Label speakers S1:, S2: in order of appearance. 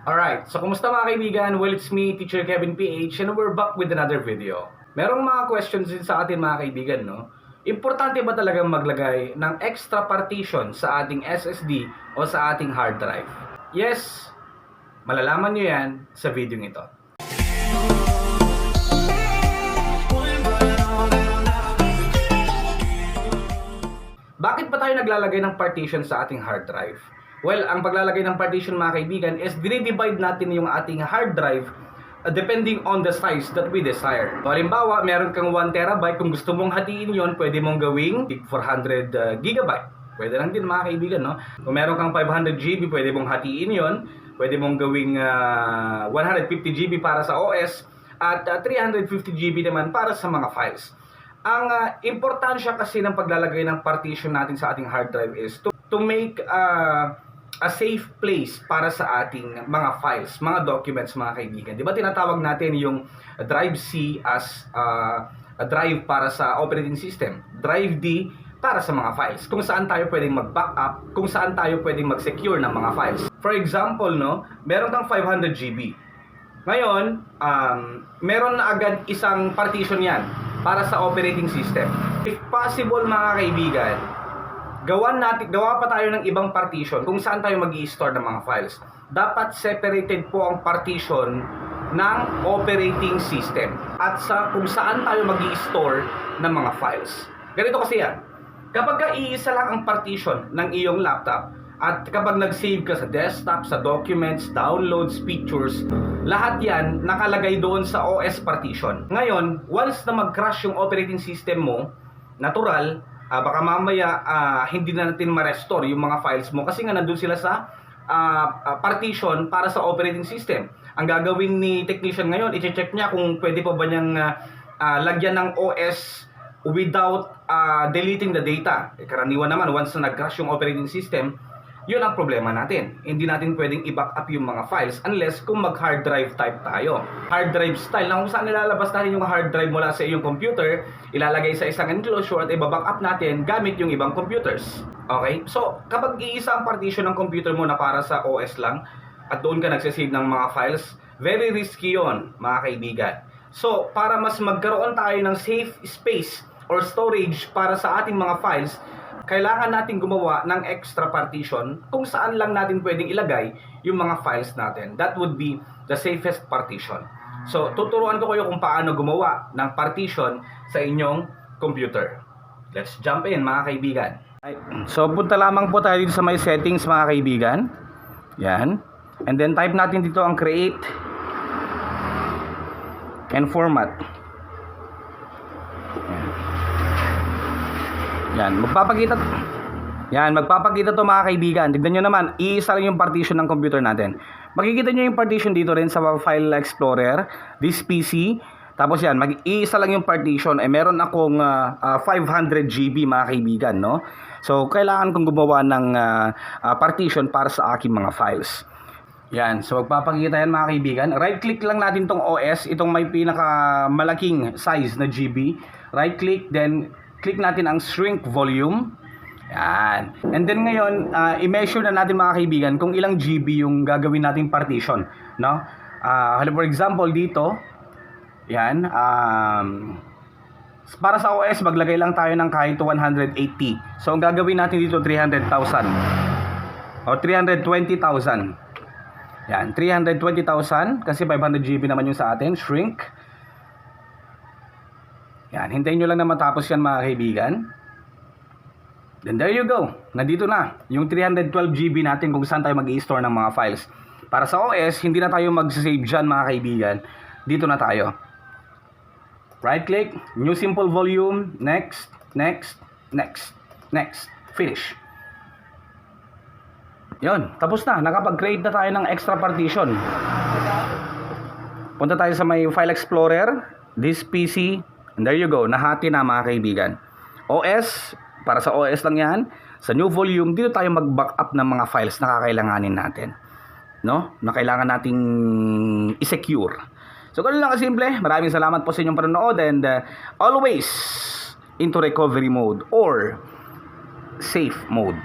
S1: Alright, so kumusta mga kaibigan? Well, it's me, Teacher Kevin PH, and we're back with another video. Merong mga questions din sa atin mga kaibigan, no? Importante ba talagang maglagay ng extra partition sa ating SSD o sa ating hard drive? Yes, malalaman nyo yan sa video ito. Bakit ba tayo naglalagay ng partition sa ating hard drive? Well, ang paglalagay ng partition mga kaibigan is dinidivide natin yung ating hard drive depending on the size that we desire. So, halimbawa, meron kang 1 terabyte, kung gusto mong hatiin yon, pwede mong gawing 400 gigabyte. Pwede lang din mga kaibigan, no? Kung meron kang 500 GB, pwede mong hatiin yon. Pwede mong gawing 150 GB para sa OS at 350 GB naman para sa mga files. Ang importansya kasi ng paglalagay ng partition natin sa ating hard drive is to make a safe place para sa ating mga files, mga documents mga kaibigan. Di ba tinatawag natin yung drive C as a drive para sa operating system, drive D para sa mga files, kung saan tayo pwedeng mag-backup, kung saan tayo pwedeng mag-secure ng mga files. For example, no, meron kang 500 GB. Ngayon, meron na agad isang partition yan para sa operating system. If possible mga kaibigan, gawa pa tayo ng ibang partition kung saan tayo mag-i-store ng mga files. Dapat separated po ang partition ng operating system at sa kung saan tayo mag-i-store ng mga files. Ganito kasi yan. Kapag iisa lang ang partition ng iyong laptop at kapag nag-save ka sa desktop, sa documents, downloads, pictures, lahat yan nakalagay doon sa OS partition. Ngayon, once na mag-crash yung operating system mo, natural, baka mamaya hindi na natin ma-restore yung mga files mo kasi nga nandun sila sa partition para sa operating system. Ang gagawin ni technician ngayon, i-check niya kung pwede pa ba niyang lagyan ng OS without deleting the data. Karaniwan naman, once na nag-crash yung operating system, yun ang problema natin. Hindi natin pwedeng i-backup yung mga files unless kung mag-hard drive type tayo. Hard drive style na kung saan nilalabas natin yung hard drive mula sa iyong computer, ilalagay sa isang enclosure at i-backup natin gamit yung ibang computers. Okay? So, kapag iisa ang partition ng computer mo na para sa OS lang at doon ka nagsasave ng mga files, very risky yon mga kaibigan. So, para mas magkaroon tayo ng safe space or storage para sa ating mga files, kailangan natin gumawa ng extra partition kung saan lang natin pwedeng ilagay yung mga files natin. That would be the safest partition. So, tuturuan ko kayo kung paano gumawa ng partition sa inyong computer. Let's jump in mga kaibigan. So, punta lamang po tayo dito sa may settings mga kaibigan. Yan. And then type natin dito ang create and format. Yan, magpapakita to mga kaibigan. Tignan nyo naman, iisa lang yung partition ng computer natin. Makikita nyo yung partition dito rin sa File Explorer, this PC. Tapos yan, iisa lang yung partition. Meron akong 500 GB mga kaibigan, no? So, kailangan kong gumawa ng partition para sa aking mga files. Yan, so magpapakita yan mga kaibigan. Right click lang natin tong OS, itong may pinakamalaking size na GB. Right click, then click natin ang shrink volume. Yan. And then ngayon, i-measure na natin mga kaibigan kung ilang GB yung gagawin nating partition, no? For example dito, yan, para sa OS maglagay lang tayo ng kahit 180. So ang gagawin natin dito 300,000 o 320,000. Yan, 320,000 kasi 500 GB naman yung sa atin. Shrink. Yan, hintayin nyo lang na matapos yan mga kaibigan. Then there you go. Nandito na yung 312 GB natin kung saan tayo mag-i-store ng mga files. Para sa OS, hindi na tayo mag-save dyan mga kaibigan. Dito na tayo. Right click, new simple volume, next, next, next, next, finish. Yun, tapos na. Nakapag-create na tayo ng extra partition. Punta tayo sa may File Explorer, this PC, and there you go. Nahati na mga kaibigan. OS, para sa OS lang yan. Sa new volume, dito tayo mag-backup ng mga files na kakailanganin natin. No? Na kailangan nating i-secure. So, ganun lang kasimple. Maraming salamat po sa inyong panonood and always into recovery mode or safe mode.